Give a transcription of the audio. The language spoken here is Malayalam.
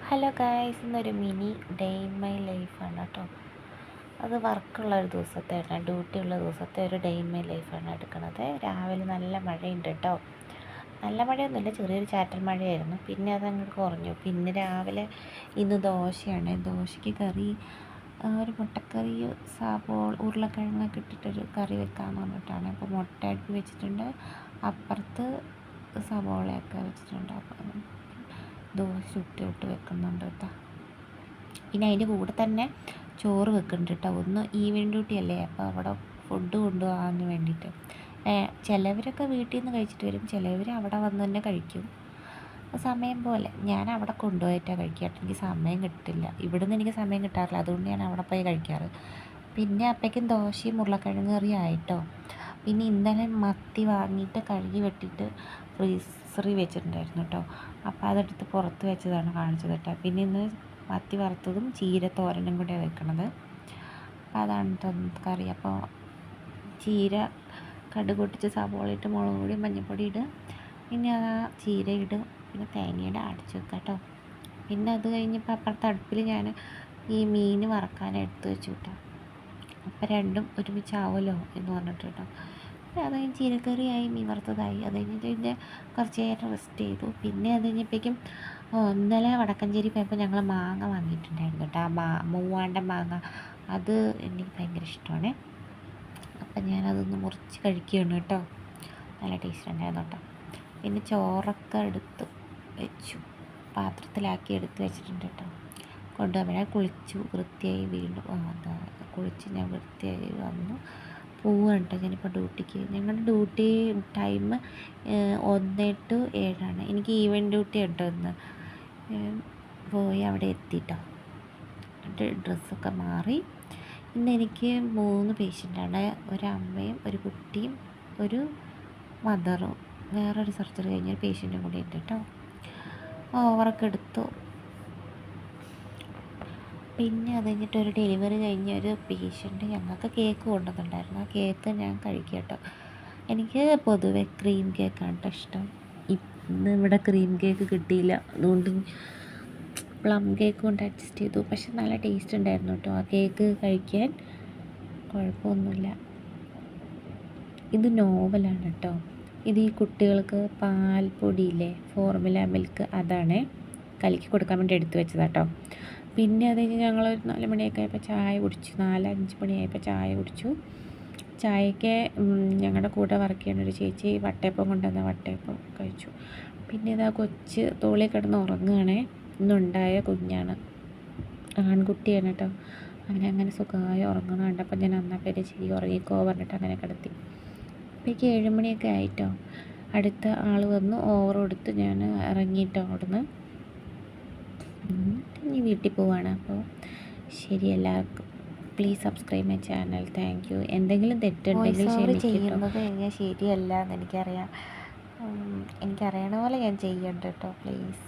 ഹലോ ഗായ്സ്, ഇന്നൊരു മിനി ഡേ ഇൻ മൈ ലൈഫാണ് കേട്ടോ. അത് വർക്കുള്ള ഒരു ദിവസത്തെ ഡ്യൂട്ടി ഉള്ള ദിവസത്തെ ഒരു ഡേ ഇൻ മൈ ലൈഫാണ് എടുക്കുന്നത്. രാവിലെ നല്ല മഴയുണ്ട് കേട്ടോ. നല്ല മഴയൊന്നുമില്ല, ചെറിയൊരു ചാറ്റൽ മഴയായിരുന്നു. പിന്നെ അതങ്ങോട്ട് കുറഞ്ഞു. പിന്നെ രാവിലെ ഇന്ന് ദോശയാണ്. ദോശയ്ക്ക് കറി ഒരു മുട്ടക്കറി, ഉരുളക്കിഴങ്ങൊക്കെ ഇട്ടിട്ടൊരു കറി വെക്കാമെന്ന് പറഞ്ഞിട്ടാണ്. അപ്പോൾ മുട്ട അടുപ്പി വെച്ചിട്ടുണ്ട്, അപ്പുറത്ത് സവോളയൊക്കെ വെച്ചിട്ടുണ്ട്. അപ്പം ദോശ ചുട്ട് വെക്കുന്നുണ്ട് കേട്ടോ. പിന്നെ അതിൻ്റെ കൂടെ തന്നെ ചോറ് വെക്കുന്നുണ്ട് കേട്ടോ. ഒന്ന് ഈവനിങ് ഡ്യൂട്ടി അല്ലേ, അപ്പോൾ അവിടെ ഫുഡ് കൊണ്ടുപോകാൻ വേണ്ടിയിട്ട്. ചിലവരൊക്കെ വീട്ടിൽ നിന്ന് കഴിച്ചിട്ട് വരും, ചിലവർ അവിടെ വന്ന് തന്നെ കഴിക്കും. സമയം പോലെ ഞാൻ അവിടെ കൊണ്ടുപോയിട്ടാണ് കഴിക്കുക. എനിക്ക് സമയം കിട്ടില്ല, ഇവിടുന്ന് എനിക്ക് സമയം കിട്ടാറില്ല, അതുകൊണ്ട് ഞാൻ അവിടെ പോയി കഴിക്കാറ്. പിന്നെ അപ്പോഴേക്കും ദോശയും ഉരുളക്കിഴങ്ങ് കറിയും ആയിട്ടോ. പിന്നെ ഇന്നലെ മത്തി വാങ്ങിയിട്ട് കഴുകി വെട്ടിയിട്ട് ഫ്രീസറിൽ വെച്ചിട്ടുണ്ടായിരുന്നു കേട്ടോ. അപ്പോൾ അതെടുത്ത് പുറത്ത് വെച്ചതാണ് കാണിച്ചത് കേട്ടോ. പിന്നെ ഇന്ന് മത്തി വറുത്തതും ചീര തോരനും കൂടെ വെക്കണത്. അപ്പോൾ അതാണ് കറി. അപ്പോൾ ചീര കടുക് പൊട്ടിച്ച് സവോള ഇട്ട് മുളക് പൊടി മഞ്ഞൾപ്പൊടി ഇടുക, പിന്നെ ആ ചീര ഇടുക, പിന്നെ തേങ്ങയുടെ അടച്ച് വെക്കുക കേട്ടോ. പിന്നെ അത് കഴിഞ്ഞപ്പോൾ അപ്പുറത്തെ അടുപ്പിൽ ഞാൻ ഈ മീൻ വറക്കാൻ എടുത്ത് വെച്ചു കേട്ടോ. അപ്പോൾ രണ്ടും ഒരുമിച്ചാവുമല്ലോ എന്ന് പറഞ്ഞിട്ട് കേട്ടോ. അത് കഴിഞ്ഞ് ചീരക്കറിയായി, മീൻ വറുത്തതായി. അത് കഴിഞ്ഞിട്ട് പിന്നെ കുറച്ച് നേരം റെസ്റ്റ് ചെയ്തു. പിന്നെ അത് കഴിഞ്ഞപ്പോഴേക്കും ഇന്നലെ വടക്കഞ്ചേരി പോയപ്പോൾ ഞങ്ങൾ മാങ്ങ വാങ്ങിയിട്ടുണ്ടായിരുന്നു കേട്ടോ. ആ മൂവാണ്ട മാങ്ങ, അത് എനിക്ക് ഭയങ്കര ഇഷ്ടമാണ്. അപ്പം ഞാനതൊന്ന് മുറിച്ച് കഴിക്കുകയാണ് കേട്ടോ. നല്ല ടേസ്റ്റ് ഉണ്ടായിരുന്നു കേട്ടോ. പിന്നെ ചോറൊക്കെ എടുത്ത് വെച്ചു, പാത്രത്തിലാക്കി എടുത്ത് വെച്ചിട്ടുണ്ട് കേട്ടോ. കൊണ്ടുപോകാൻ കുളിച്ചു വൃത്തിയായി, വീണ്ടും കുളിച്ച് ഞാൻ വൃത്തിയായി വന്നു പോവുകയാണ് കേട്ടോ. ഞാനിപ്പോൾ ഡ്യൂട്ടിക്ക്, ഞങ്ങളുടെ ഡ്യൂട്ടി ടൈം 1 to 7 എനിക്ക് ഈവൻ ഡ്യൂട്ടി കേട്ടോ. ഇന്ന് പോയി അവിടെ എത്തിട്ടോ. എന്നിട്ട് ഡ്രസ്സൊക്കെ മാറി. ഇന്ന് എനിക്ക് 3 പേഷ്യൻ്റാണ്, ഒരമ്മയും ഒരു കുട്ടിയും ഒരു മദറും, വേറൊരു സർജറി കഴിഞ്ഞൊരു പേഷ്യൻറ്റും കൂടി ഉണ്ട് കേട്ടോ. ഓവറൊക്കെ എടുത്തു. പിന്നെ അത് കഴിഞ്ഞിട്ട് ഒരു ഡെലിവറി കഴിഞ്ഞ ഒരു പേഷ്യൻറ്റ് ഞങ്ങൾക്ക് കേക്ക് കൊണ്ടുവന്നിട്ടുണ്ടായിരുന്നു. ആ കേക്ക് ഞാൻ കഴിക്കുക കേട്ടോ. എനിക്ക് പൊതുവെ ക്രീം കേക്കാണ് കേട്ടോ ഇഷ്ടം. ഇന്ന് ഇവിടെ ക്രീം കേക്ക് കിട്ടിയില്ല, അതുകൊണ്ട് പ്ലം കേക്ക് കൊണ്ട് അഡ്ജസ്റ്റ് ചെയ്തു. പക്ഷെ നല്ല ടേസ്റ്റ് ഉണ്ടായിരുന്നു കേട്ടോ ആ കേക്ക് കഴിക്കാൻ, കുഴപ്പമൊന്നുമില്ല. ഇത് നോവലാണ് കേട്ടോ. ഇത് ഈ കുട്ടികൾക്ക് പാൽപ്പൊടിയില്ലേ, ഫോർമുല മിൽക്ക്, അതാണ് കലക്കി കൊടുക്കാൻ വേണ്ടി എടുത്തു വെച്ചതാട്ടോ. പിന്നെ അത് കഴിഞ്ഞ് ഞങ്ങളൊരു 4 മണിയൊക്കെ ആയപ്പോൾ ചായ കുടിച്ചു. 4-5 മണിയായപ്പോൾ ചായ കുടിച്ചു. ചായക്ക് ഞങ്ങളുടെ കൂടെ വർക്ക് ചെയ്യുന്ന ഒരു ചേച്ചി വട്ടയപ്പം കൊണ്ടുവന്ന വട്ടയപ്പം കഴിച്ചു. പിന്നെ ഇതാ കൊച്ച് തോളിൽ കിടന്ന് ഉറങ്ങുകയാണേ. ഇന്നുണ്ടായ കുഞ്ഞാണ്, ആൺകുട്ടിയാണ് കേട്ടോ. അങ്ങനെ സുഖമായി ഉറങ്ങണ കണ്ടപ്പോൾ ഞാൻ പേര് ശരി ഉറങ്ങിക്കോ പറഞ്ഞിട്ട് അങ്ങനെ കിടത്തി. അപ്പോഴേക്ക് 7 മണിയൊക്കെ ആയിട്ടോ. അടുത്ത ആൾ വന്ന് ഓവർ കൊടുത്ത് ഞാൻ ഇറങ്ങിയിട്ടോ അവിടുന്ന്. ഇനി വീട്ടിൽ പോവാണ്. അപ്പോൾ ശരി, എല്ലാവർക്കും please subscribe my channel. Thank you. എന്തെങ്കിലും തെറ്റുണ്ടെങ്കിൽ ചെയ്യുന്നത് ഞാൻ ശരിയല്ല എന്ന് എനിക്കറിയാം. എനിക്കറിയണ പോലെ ഞാൻ ചെയ്യണ്ട കേട്ടോ, പ്ലീസ്.